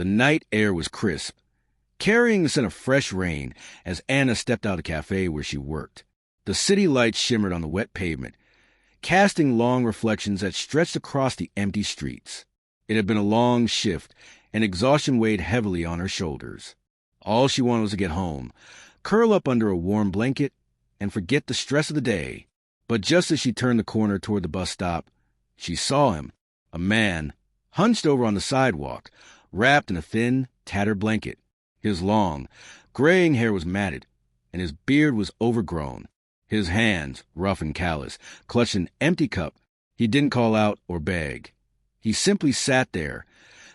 The night air was crisp, carrying the scent of fresh rain as Anna stepped out of the cafe where she worked. The city lights shimmered on the wet pavement, casting long reflections that stretched across the empty streets. It had been a long shift, and exhaustion weighed heavily on her shoulders. All she wanted was to get home, curl up under a warm blanket, and forget the stress of the day. But just as she turned the corner toward the bus stop, she saw him, a man, hunched over on the sidewalk, wrapped in a thin, tattered blanket. His long, graying hair was matted, and his beard was overgrown. His hands, rough and callous, clutched an empty cup. He didn't call out or beg. He simply sat there,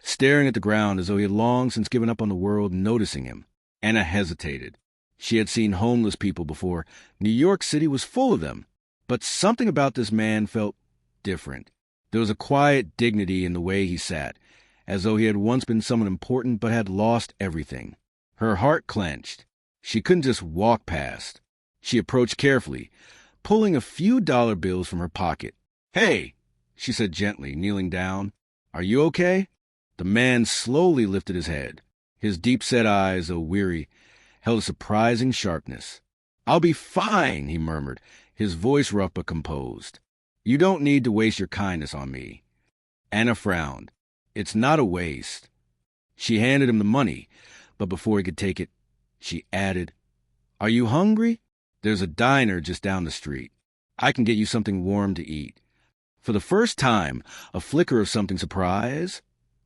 staring at the ground as though he had long since given up on the world noticing him. Anna hesitated. She had seen homeless people before. New York City was full of them. But something about this man felt different. There was a quiet dignity in the way he sat, as though he had once been someone important but had lost everything. Her heart clenched. She couldn't just walk past. She approached carefully, pulling a few dollar bills from her pocket. "Hey," she said gently, kneeling down. "Are you okay?" The man slowly lifted his head. His deep-set eyes, though weary, held a surprising sharpness. "I'll be fine," he murmured, his voice rough but composed. "You don't need to waste your kindness on me." Anna frowned. "It's not a waste." She handed him the money, but before he could take it, she added, "Are you hungry? There's a diner just down the street. I can get you something warm to eat." For the first time, a flicker of something surprise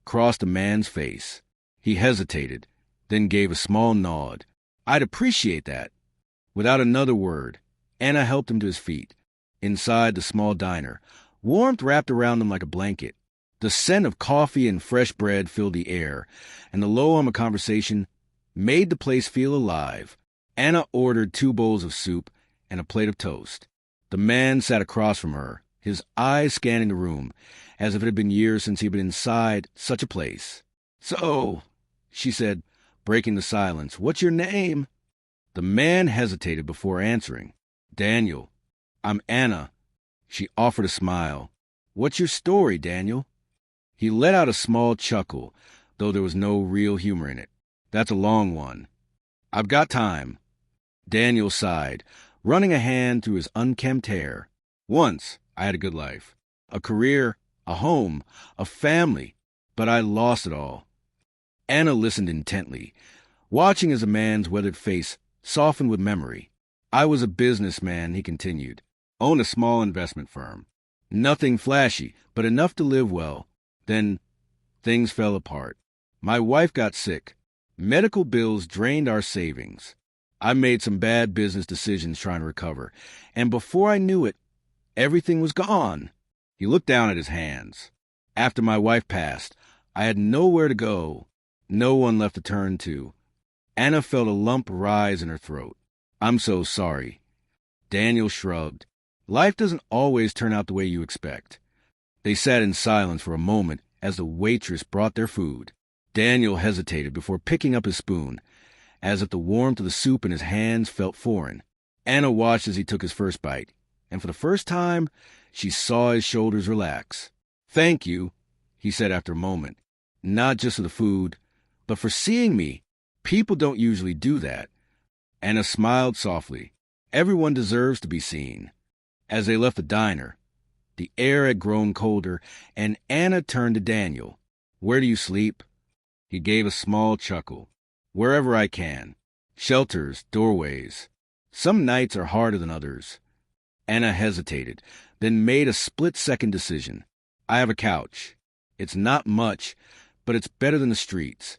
crossed the man's face. He hesitated, then gave a small nod. "I'd appreciate that." Without another word, Anna helped him to his feet. Inside the small diner, warmth wrapped around him like a blanket. The scent of coffee and fresh bread filled the air, and the low hum of conversation made the place feel alive. Anna ordered 2 bowls of soup and a plate of toast. The man sat across from her, his eyes scanning the room, as if it had been years since he had been inside such a place. "So," she said, breaking the silence, "what's your name?" The man hesitated before answering. "Daniel. I'm Anna." She offered a smile. "What's your story, Daniel?" He let out a small chuckle, though there was no real humor in it. "That's a long one. I've got time." Daniel sighed, running a hand through his unkempt hair. "Once I had a good life. A career, a home, a family, but I lost it all." Anna listened intently, watching as the man's weathered face softened with memory. "I was a businessman," he continued. "Owned a small investment firm. Nothing flashy, but enough to live well. Then things fell apart. My wife got sick. Medical bills drained our savings. I made some bad business decisions trying to recover, and before I knew it, everything was gone." He looked down at his hands. "After my wife passed, I had nowhere to go, no one left to turn to." Anna felt a lump rise in her throat. "I'm so sorry." Daniel shrugged. "Life doesn't always turn out the way you expect." They sat in silence for a moment as the waitress brought their food. Daniel hesitated before picking up his spoon, as if the warmth of the soup in his hands felt foreign. Anna watched as he took his first bite, and for the first time, she saw his shoulders relax. "Thank you," he said after a moment, "not just for the food, but for seeing me. People don't usually do that." Anna smiled softly. Everyone deserves to be seen. As they left the diner, the air had grown colder, and Anna turned to Daniel. "Where do you sleep?" He gave a small chuckle. "Wherever I can. Shelters, doorways. Some nights are harder than others." Anna hesitated, then made a split-second decision. "I have a couch. It's not much, but it's better than the streets."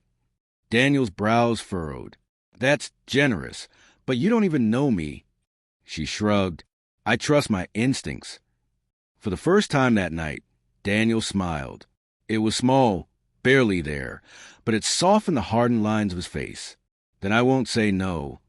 Daniel's brows furrowed. "That's generous, but you don't even know me." She shrugged. "I trust my instincts." For the first time that night, Daniel smiled. It was small, barely there, but it softened the hardened lines of his face. "Then I won't say no."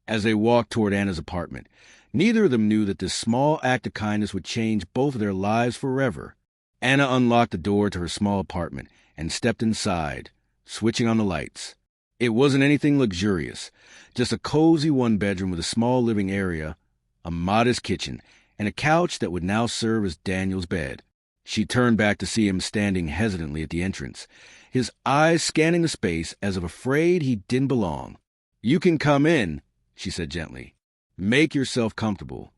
As they walked toward Anna's apartment, neither of them knew that this small act of kindness would change both of their lives forever. Anna unlocked the door to her small apartment and stepped inside, switching on the lights. It wasn't anything luxurious, just a cozy one-bedroom with a small living area, a modest kitchen, and a couch that would now serve as Daniel's bed. She turned back to see him standing hesitantly at the entrance, his eyes scanning the space as if afraid he didn't belong. "You can come in," she said gently. "Make yourself comfortable."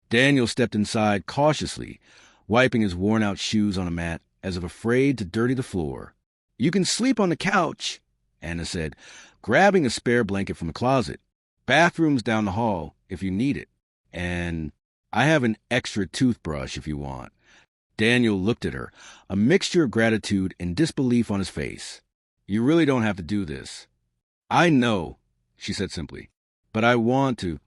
Daniel stepped inside cautiously, wiping his worn-out shoes on a mat as if afraid to dirty the floor. "You can sleep on the couch," Anna said, grabbing a spare blanket from the closet. "Bathroom's down the hall if you need it. And I have an extra toothbrush if you want." Daniel looked at her, a mixture of gratitude and disbelief on his face. "You really don't have to do this." "I know," she said simply, "but I want to."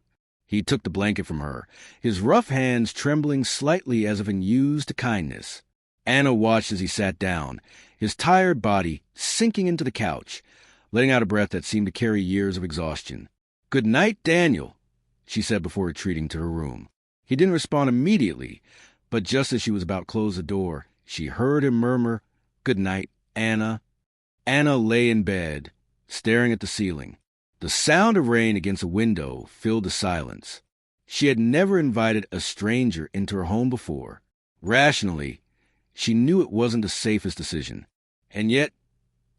He took the blanket from her, his rough hands trembling slightly as if in used to kindness. Anna watched as he sat down, his tired body sinking into the couch, letting out a breath that seemed to carry years of exhaustion. "Good night, Daniel," she said before retreating to her room. He didn't respond immediately, but just as she was about to close the door, she heard him murmur, "Good night, Anna." Anna lay in bed, staring at the ceiling. The sound of rain against a window filled the silence. She had never invited a stranger into her home before. Rationally, she knew it wasn't the safest decision. And yet,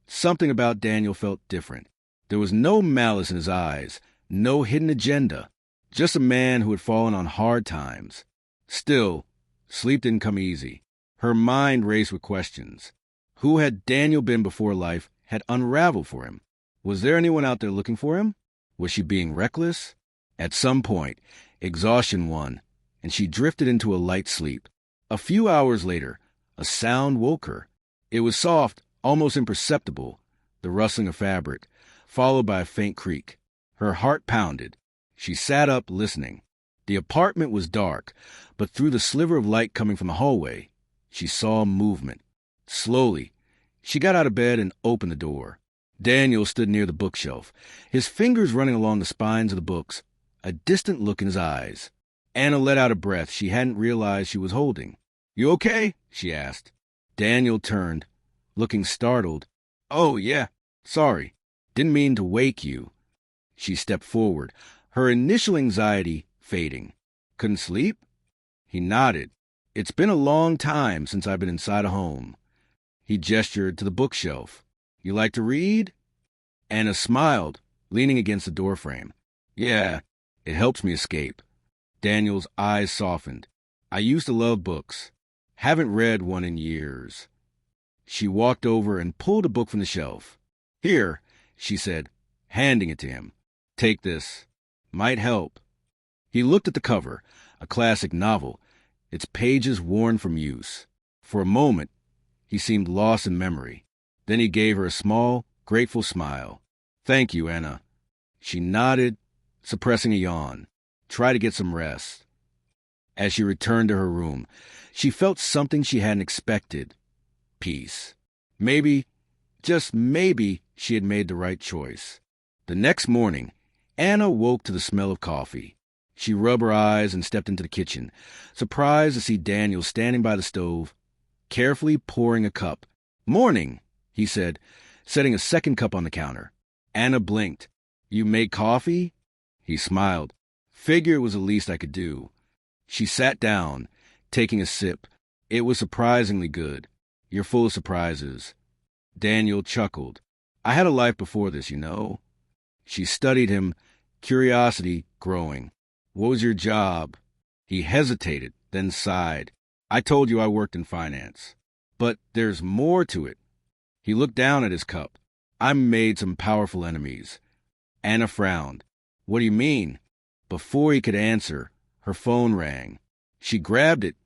something about Daniel felt different. There was no malice in his eyes, no hidden agenda, just a man who had fallen on hard times. Still, sleep didn't come easy. Her mind raced with questions. Who had Daniel been before life had unraveled for him? Was there anyone out there looking for him? Was she being reckless? At some point, exhaustion won, and she drifted into a light sleep. A few hours later, a sound woke her. It was soft, almost imperceptible, the rustling of fabric, followed by a faint creak. Her heart pounded. She sat up, listening. The apartment was dark, but through the sliver of light coming from the hallway, she saw movement. Slowly, she got out of bed and opened the door. Daniel stood near the bookshelf, his fingers running along the spines of the books, a distant look in his eyes. Anna let out a breath she hadn't realized she was holding. "You okay?" she asked. Daniel turned, looking startled. "Oh, yeah, sorry. Didn't mean to wake you." She stepped forward, her initial anxiety fading. "Couldn't sleep?" He nodded. "It's been a long time since I've been inside a home." He gestured to the bookshelf. "You like to read?" Anna smiled, leaning against the doorframe. "Yeah, it helps me escape." Daniel's eyes softened. "I used to love books. Haven't read one in years." She walked over and pulled a book from the shelf. "Here," she said, handing it to him. "Take this. Might help." He looked at the cover, a classic novel, its pages worn from use. For a moment, he seemed lost in memory. Then he gave her a small, grateful smile. "Thank you, Anna." She nodded, suppressing a yawn. "Try to get some rest." As she returned to her room, she felt something she hadn't expected. Peace. Maybe, just maybe, she had made the right choice. The next morning, Anna woke to the smell of coffee. She rubbed her eyes and stepped into the kitchen, surprised to see Daniel standing by the stove, carefully pouring a cup. "Morning," he said, setting a second cup on the counter. Anna blinked. "You make coffee?" He smiled. "Figure it was the least I could do." She sat down, taking a sip. It was surprisingly good. "You're full of surprises." Daniel chuckled. "I had a life before this, you know." She studied him, curiosity growing. "What was your job?" He hesitated, then sighed. "I told you I worked in finance. But there's more to it." He looked down at his cup. "I made some powerful enemies." Anna frowned. "What do you mean?" Before he could answer, her phone rang. She grabbed it,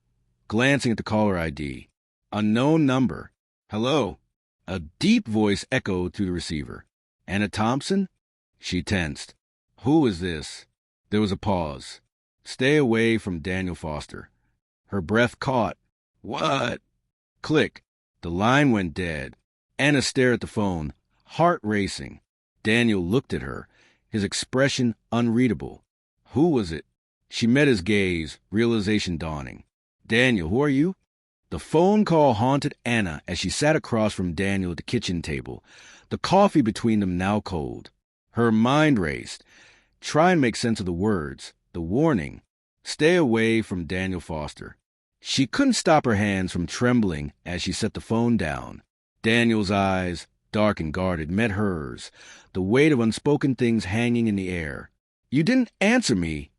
glancing at the caller ID. Unknown number. "Hello." A deep voice echoed through the receiver. "Anna Thompson?" She tensed. "Who is this?" There was a pause. "Stay away from Daniel Foster." Her breath caught. "What?" Click. The line went dead. Anna stared at the phone, heart racing. Daniel looked at her, his expression unreadable. "Who was it?" She met his gaze, realization dawning. "Daniel, who are you?" The phone call haunted Anna as she sat across from Daniel at the kitchen table, the coffee between them now cold. Her mind raced. Try and make sense of the words, the warning. Stay away from Daniel Foster. She couldn't stop her hands from trembling as she set the phone down. Daniel's eyes, dark and guarded, met hers, the weight of unspoken things hanging in the air. "You didn't answer me,"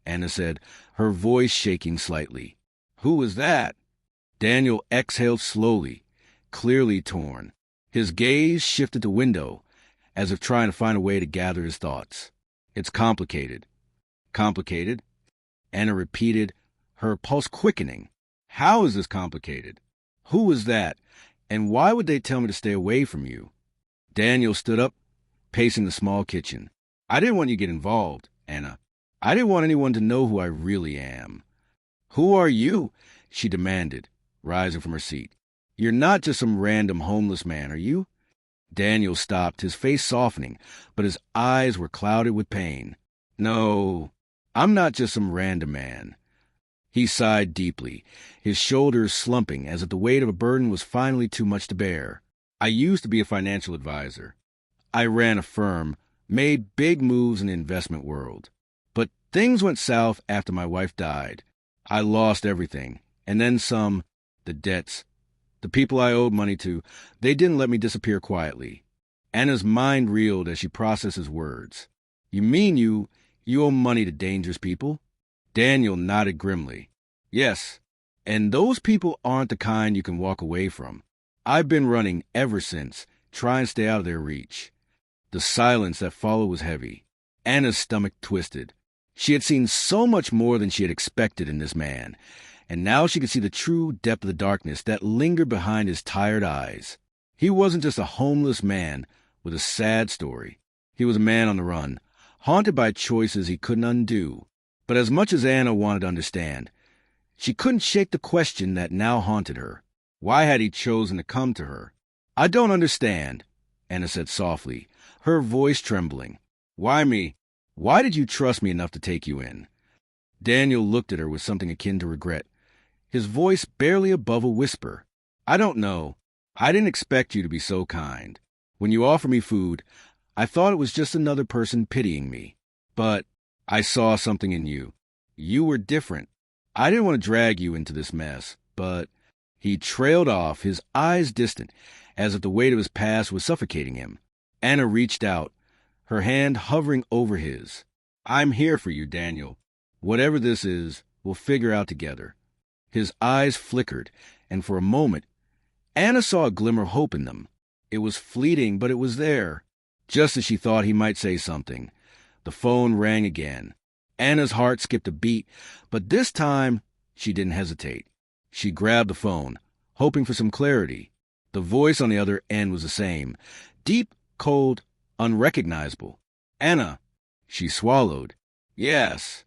Anna said, her voice shaking slightly. "Who was that?" Daniel exhaled slowly, clearly torn. His gaze shifted to window, as if trying to find a way to gather his thoughts. "It's complicated." "Complicated?" Anna repeated, her pulse quickening. "How is this complicated? Who was that? And why would they tell me to stay away from you?" Daniel stood up, pacing the small kitchen. "I didn't want you to get involved, Anna. I didn't want anyone to know who I really am." "Who are you?" she demanded, rising from her seat. "You're not just some random homeless man, are you?" Daniel stopped, his face softening, but his eyes were clouded with pain. "No, I'm not just some random man." He sighed deeply, his shoulders slumping as if the weight of a burden was finally too much to bear. "I used to be a financial advisor. I ran a firm, made big moves in the investment world. But things went south after my wife died. I lost everything, and then some. The debts, the people I owed money to, they didn't let me disappear quietly." Anna's mind reeled as she processed his words. "You mean you owe money to dangerous people?" Daniel nodded grimly. "Yes, and those people aren't the kind you can walk away from. I've been running ever since, trying to stay out of their reach." The silence that followed was heavy. Anna's stomach twisted. She had seen so much more than she had expected in this man, and now she could see the true depth of the darkness that lingered behind his tired eyes. He wasn't just a homeless man with a sad story. He was a man on the run, haunted by choices he couldn't undo. But as much as Anna wanted to understand, she couldn't shake the question that now haunted her. Why had he chosen to come to her? "I don't understand," Anna said softly, her voice trembling. "Why me? Why did you trust me enough to take you in?" Daniel looked at her with something akin to regret, his voice barely above a whisper. "I don't know. I didn't expect you to be so kind. When you offered me food, I thought it was just another person pitying me. But I saw something in you. You were different. I didn't want to drag you into this mess, but—" He trailed off, his eyes distant, as if the weight of his past was suffocating him. Anna reached out, her hand hovering over his. "I'm here for you, Daniel. Whatever this is, we'll figure out together." His eyes flickered, and for a moment, Anna saw a glimmer of hope in them. It was fleeting, but it was there. Just as she thought he might say something, the phone rang again. Anna's heart skipped a beat, but this time she didn't hesitate. She grabbed the phone, hoping for some clarity. The voice on the other end was the same, deep, cold, unrecognizable. "Anna," she swallowed. "Yes."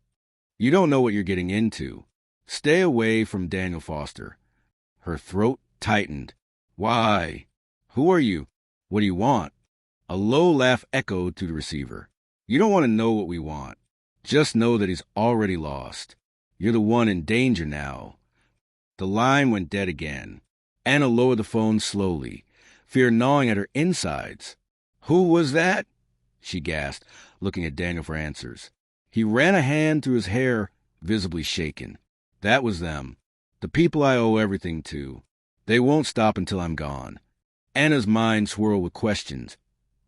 "You don't know what you're getting into. Stay away from Daniel Foster." Her throat tightened. "Why? Who are you? What do you want?" A low laugh echoed through the receiver. "You don't want to know what we want. Just know that he's already lost. You're the one in danger now." The line went dead again. Anna lowered the phone slowly, fear gnawing at her insides. "Who was that?" she gasped, looking at Daniel for answers. He ran a hand through his hair, visibly shaken. "That was them. The people I owe everything to. They won't stop until I'm gone." Anna's mind swirled with questions.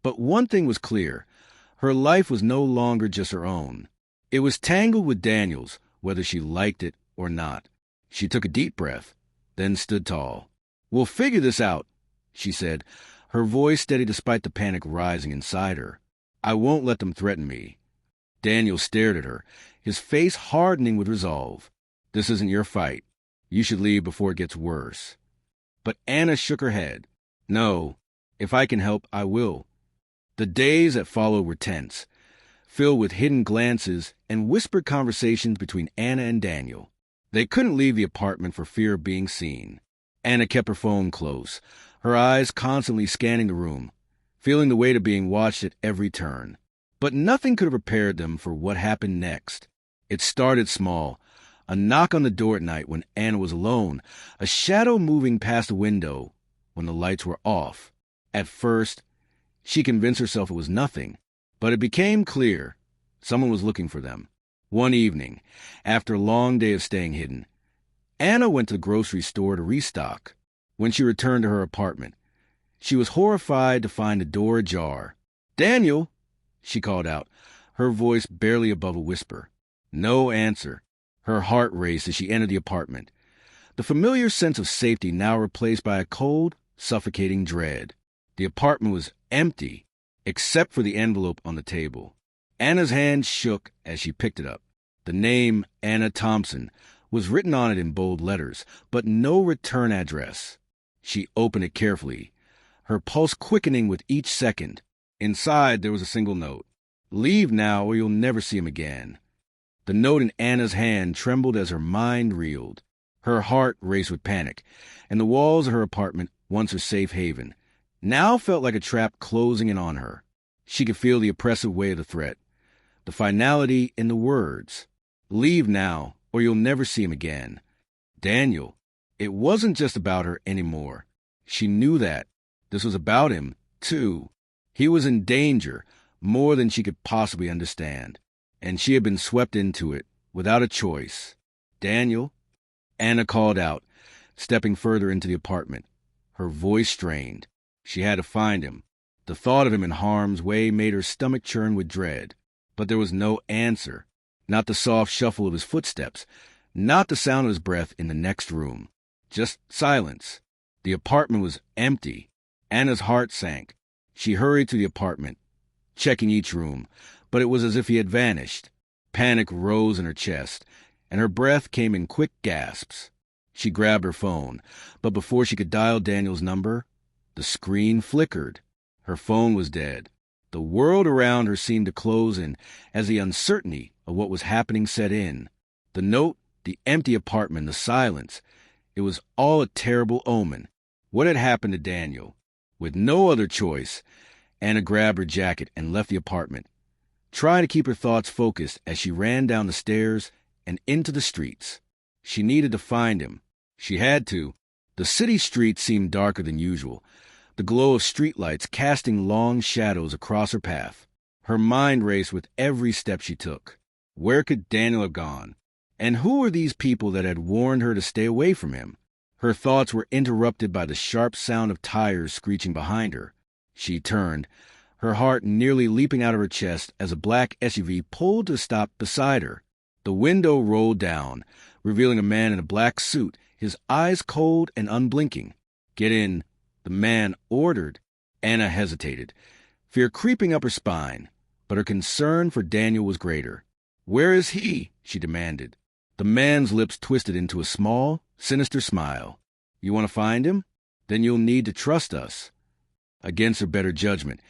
But one thing was clear. Her life was no longer just her own. It was tangled with Daniel's, whether she liked it or not. She took a deep breath, then stood tall. "We'll figure this out," she said, her voice steady despite the panic rising inside her. "I won't let them threaten me." Daniel stared at her, his face hardening with resolve. "This isn't your fight. You should leave before it gets worse." But Anna shook her head. "No, if I can help, I will." The days that followed were tense, filled with hidden glances and whispered conversations between Anna and Daniel. They couldn't leave the apartment for fear of being seen. Anna kept her phone close, her eyes constantly scanning the room, feeling the weight of being watched at every turn. But nothing could have prepared them for what happened next. It started small, a knock on the door at night when Anna was alone, a shadow moving past the window when the lights were off. At first, she convinced herself it was nothing, but it became clear someone was looking for them. One evening, after a long day of staying hidden, Anna went to the grocery store to restock. When she returned to her apartment, she was horrified to find the door ajar. "Daniel!" she called out, her voice barely above a whisper. No answer. Her heart raced as she entered the apartment, the familiar sense of safety now replaced by a cold, suffocating dread. The apartment was empty, except for the envelope on the table. Anna's hand shook as she picked it up. The name, Anna Thompson, was written on it in bold letters, but no return address. She opened it carefully, her pulse quickening with each second. Inside, there was a single note. "Leave now or you'll never see him again." The note in Anna's hand trembled as her mind reeled. Her heart raced with panic, and the walls of her apartment, once her safe haven, now felt like a trap closing in on her. She could feel the oppressive weight of the threat, the finality in the words. "Leave now, or you'll never see him again." Daniel. It wasn't just about her anymore. She knew that. This was about him, too. He was in danger, more than she could possibly understand, and she had been swept into it, without a choice. "Daniel?" Anna called out, stepping further into the apartment. Her voice strained. She had to find him. The thought of him in harm's way made her stomach churn with dread. But there was no answer. Not the soft shuffle of his footsteps. Not the sound of his breath in the next room. Just silence. The apartment was empty. Anna's heart sank. She hurried to the apartment, checking each room, but it was as if he had vanished. Panic rose in her chest, and her breath came in quick gasps. She grabbed her phone, but before she could dial Daniel's number, the screen flickered. Her phone was dead. The world around her seemed to close in as the uncertainty of what was happening set in. The note, the empty apartment, the silence. It was all a terrible omen. What had happened to Daniel? With no other choice, Anna grabbed her jacket and left the apartment, trying to keep her thoughts focused as she ran down the stairs and into the streets. She needed to find him. She had to. The city streets seemed darker than usual, the glow of streetlights casting long shadows across her path. Her mind raced with every step she took. Where could Daniel have gone? And who were these people that had warned her to stay away from him? Her thoughts were interrupted by the sharp sound of tires screeching behind her. She turned, her heart nearly leaping out of her chest as a black SUV pulled to a stop beside her. The window rolled down, revealing a man in a black suit, his eyes cold and unblinking. "Get in," the man ordered. Anna hesitated, fear creeping up her spine, but her concern for Daniel was greater. "Where is he?" she demanded. The man's lips twisted into a small, sinister smile. "You want to find him? Then you'll need to trust us." Against her better judgment,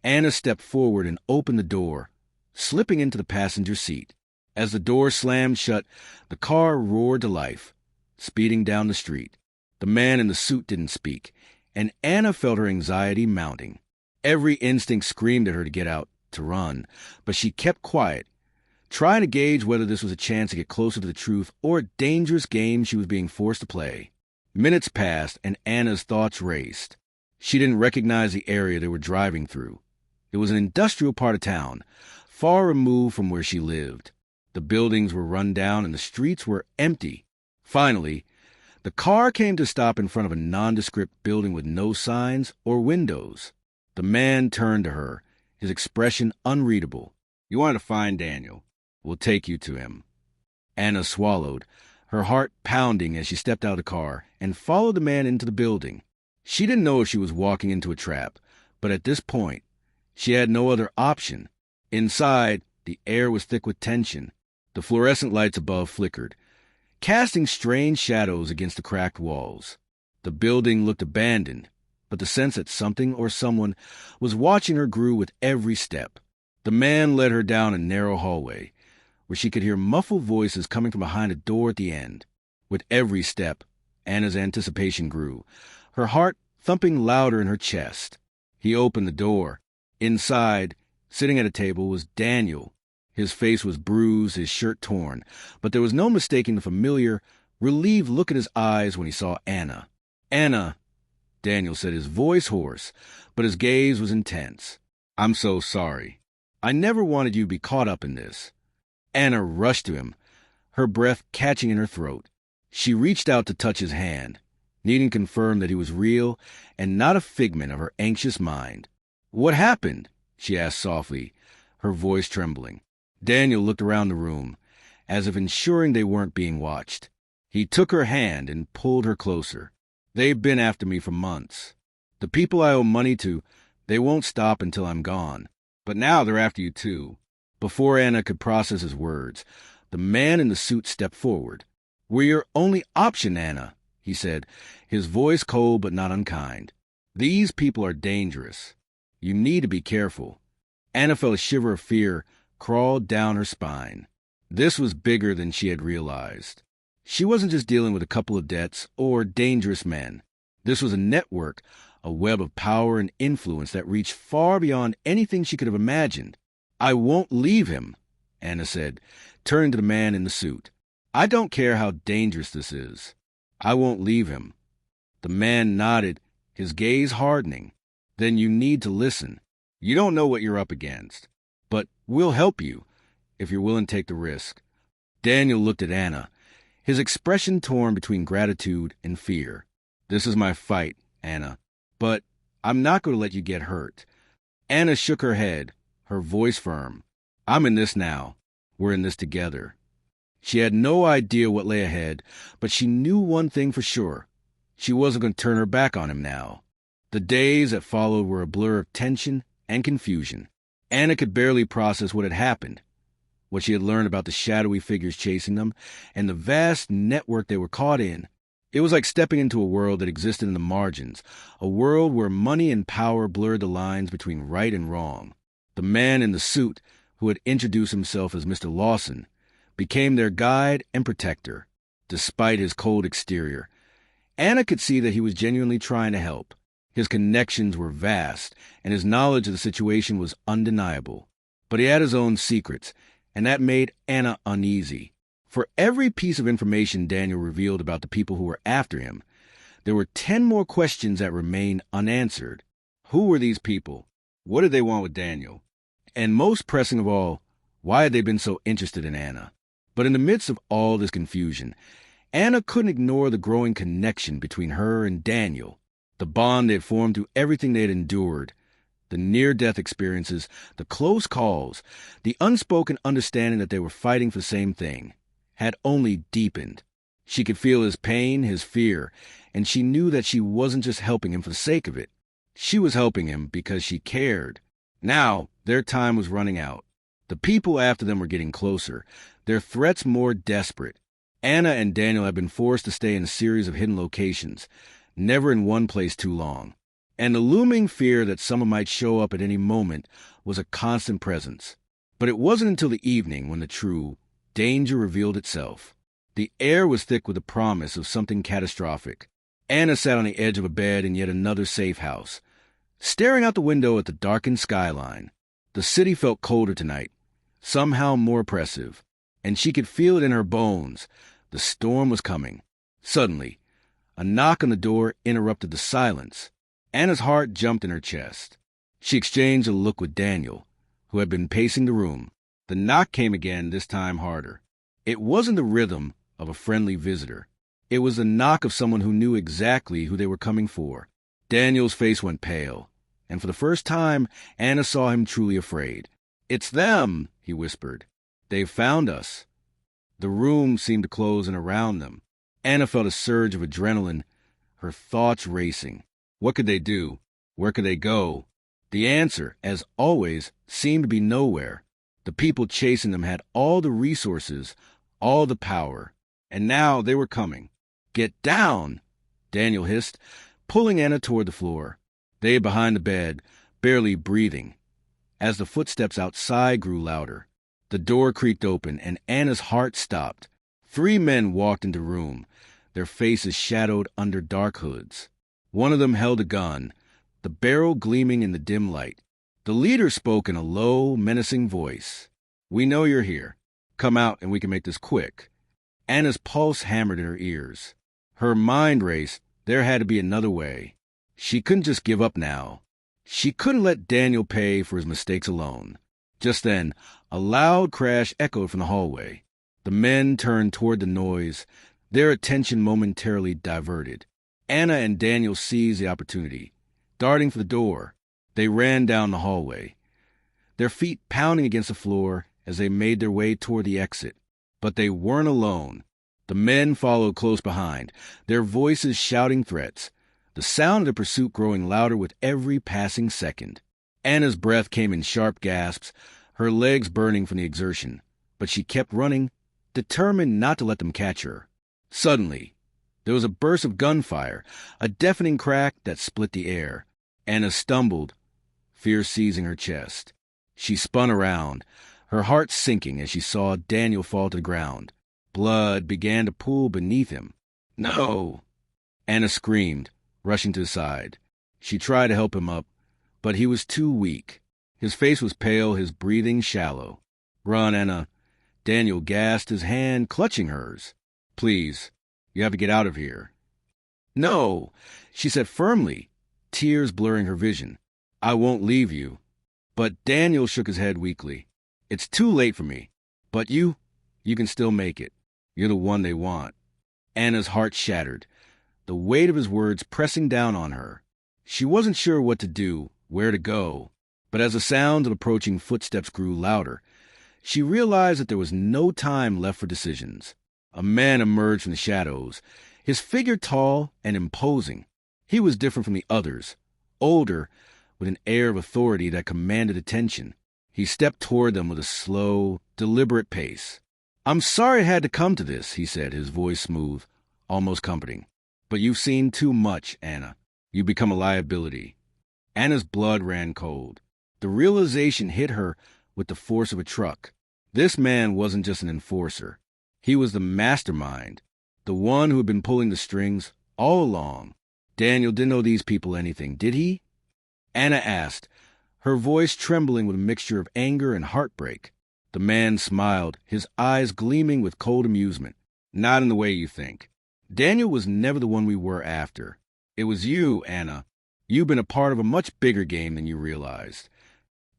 Anna stepped forward and opened the door, slipping into the passenger seat. As the door slammed shut, the car roared to life, speeding down the street. The man in the suit didn't speak, and Anna felt her anxiety mounting. Every instinct screamed at her to get out, to run, but she kept quiet, trying to gauge whether this was a chance to get closer to the truth or a dangerous game she was being forced to play. Minutes passed, and Anna's thoughts raced. She didn't recognize the area they were driving through. It was an industrial part of town, far removed from where she lived. The buildings were run down and the streets were empty. Finally, the car came to a stop in front of a nondescript building with no signs or windows. The man turned to her, his expression unreadable. "You want to find Daniel. We'll take you to him." Anna swallowed, her heart pounding as she stepped out of the car and followed the man into the building. She didn't know if she was walking into a trap, but at this point, she had no other option. Inside, the air was thick with tension. The fluorescent lights above flickered, casting strange shadows against the cracked walls. The building looked abandoned, but the sense that something or someone was watching her grew with every step. The man led her down a narrow hallway, where she could hear muffled voices coming from behind a door at the end. With every step, Anna's anticipation grew, her heart thumping louder in her chest. He opened the door. Inside, sitting at a table, was Daniel. His face was bruised, his shirt torn, but there was no mistaking the familiar, relieved look in his eyes when he saw Anna. "Anna," Daniel said, his voice hoarse, but his gaze was intense. "I'm so sorry. I never wanted you to be caught up in this." Anna rushed to him, her breath catching in her throat. She reached out to touch his hand, needing to confirm that he was real and not a figment of her anxious mind. "What happened?" she asked softly, her voice trembling. Daniel looked around the room, as if ensuring they weren't being watched. He took her hand and pulled her closer. "They've been after me for months. The people I owe money to, they won't stop until I'm gone. But now they're after you too." Before Anna could process his words, the man in the suit stepped forward. "We're your only option, Anna," he said, his voice cold but not unkind. "These people are dangerous. You need to be careful." Anna felt a shiver of fear crawl down her spine. This was bigger than she had realized. She wasn't just dealing with a couple of debts or dangerous men. This was a network, a web of power and influence that reached far beyond anything she could have imagined. "I won't leave him," Anna said, turning to the man in the suit. "I don't care how dangerous this is. I won't leave him." The man nodded, his gaze hardening. "Then you need to listen. You don't know what you're up against. But we'll help you, if you're willing to take the risk." Daniel looked at Anna, his expression torn between gratitude and fear. "This is my fight, Anna. But I'm not going to let you get hurt." Anna shook her head, her voice firm. "I'm in this now. We're in this together." She had no idea what lay ahead, but she knew one thing for sure. She wasn't going to turn her back on him now. The days that followed were a blur of tension and confusion. Anna could barely process what had happened, what she had learned about the shadowy figures chasing them, and the vast network they were caught in. It was like stepping into a world that existed in the margins, a world where money and power blurred the lines between right and wrong. The man in the suit, who had introduced himself as Mr. Lawson, became their guide and protector. Despite his cold exterior, Anna could see that he was genuinely trying to help. His connections were vast, and his knowledge of the situation was undeniable. But he had his own secrets, and that made Anna uneasy. For every piece of information Daniel revealed about the people who were after him, there were 10 more questions that remained unanswered. Who were these people? What did they want with Daniel? And most pressing of all, why had they been so interested in Anna? But in the midst of all this confusion, Anna couldn't ignore the growing connection between her and Daniel, the bond they had formed through everything they had endured, the near-death experiences, the close calls, the unspoken understanding that they were fighting for the same thing, had only deepened. She could feel his pain, his fear, and she knew that she wasn't just helping him for the sake of it. She was helping him because she cared. Now, their time was running out. The people after them were getting closer, their threats more desperate. Anna and Daniel had been forced to stay in a series of hidden locations, never in one place too long. And the looming fear that someone might show up at any moment was a constant presence. But it wasn't until the evening when the true danger revealed itself. The air was thick with the promise of something catastrophic. Anna sat on the edge of a bed in yet another safe house, staring out the window at the darkened skyline. The city felt colder tonight, somehow more oppressive, and she could feel it in her bones. The storm was coming. Suddenly, a knock on the door interrupted the silence. Anna's heart jumped in her chest. She exchanged a look with Daniel, who had been pacing the room. The knock came again, this time harder. It wasn't the rhythm of a friendly visitor. It was the knock of someone who knew exactly who they were coming for. Daniel's face went pale, and for the first time, Anna saw him truly afraid. "It's them," he whispered. "They've found us." The room seemed to close in around them. Anna felt a surge of adrenaline, her thoughts racing. What could they do? Where could they go? The answer, as always, seemed to be nowhere. The people chasing them had all the resources, all the power, and now they were coming. "Get down!" Daniel hissed, pulling Anna toward the floor. They hid behind the bed, barely breathing. As the footsteps outside grew louder, the door creaked open, and Anna's heart stopped. 3 men walked into the room, their faces shadowed under dark hoods. One of them held a gun, the barrel gleaming in the dim light. The leader spoke in a low, menacing voice. "We know you're here. Come out and we can make this quick." Anna's pulse hammered in her ears. Her mind raced. There had to be another way. She couldn't just give up now. She couldn't let Daniel pay for his mistakes alone. Just then, a loud crash echoed from the hallway. The men turned toward the noise, Their attention momentarily diverted. Anna and Daniel seized the opportunity. Darting for the door, they ran down the hallway, their feet pounding against the floor as they made their way toward the exit. But they weren't alone. The men followed close behind, their voices shouting threats, the sound of the pursuit growing louder with every passing second. Anna's breath came in sharp gasps, her legs burning from the exertion, but she kept running, determined not to let them catch her. Suddenly, there was a burst of gunfire, a deafening crack that split the air. Anna stumbled, fear seizing her chest. She spun around, her heart sinking as she saw Daniel fall to the ground. Blood began to pool beneath him. "No!" Anna screamed, rushing to the side. She tried to help him up, but he was too weak. His face was pale, his breathing shallow. "Run, Anna." Daniel gasped, his hand clutching hers. "Please, you have to get out of here." "No," she said firmly, tears blurring her vision. "I won't leave you." But Daniel shook his head weakly. "It's too late for me. But you can still make it. You're the one they want." Anna's heart shattered, the weight of his words pressing down on her. She wasn't sure what to do, where to go. But as the sound of approaching footsteps grew louder, she realized that there was no time left for decisions. A man emerged from the shadows, his figure tall and imposing. He was different from the others, older, with an air of authority that commanded attention. He stepped toward them with a slow, deliberate pace. "I'm sorry it had to come to this," he said, his voice smooth, almost comforting. "But you've seen too much, Anna. You've become a liability." Anna's blood ran cold. The realization hit her with the force of a truck. This man wasn't just an enforcer. He was the mastermind, the one who had been pulling the strings all along. Daniel didn't owe these people anything, did he? Anna asked, her voice trembling with a mixture of anger and heartbreak. The man smiled, his eyes gleaming with cold amusement. "Not in the way you think. Daniel was never the one we were after. It was you, Anna. You've been a part of a much bigger game than you realized."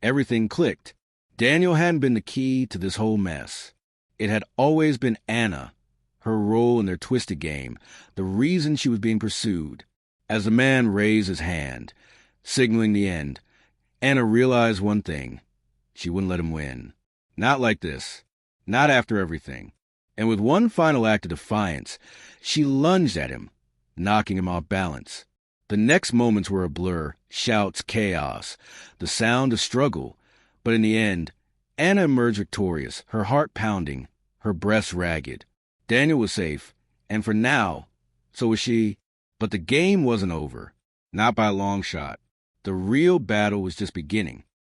Everything clicked. Daniel hadn't been the key to this whole mess. It had always been Anna, her role in their twisted game, the reason she was being pursued. As the man raised his hand, signaling the end, Anna realized one thing. She wouldn't let him win. Not like this. Not after everything. And with one final act of defiance, she lunged at him, knocking him off balance. The next moments were a blur, shouts, chaos, the sound of struggle. But in the end, Anna emerged victorious, her heart pounding, her breast ragged. Daniel was safe, and for now, so was she. But the game wasn't over. Not by a long shot. The real battle was just beginning.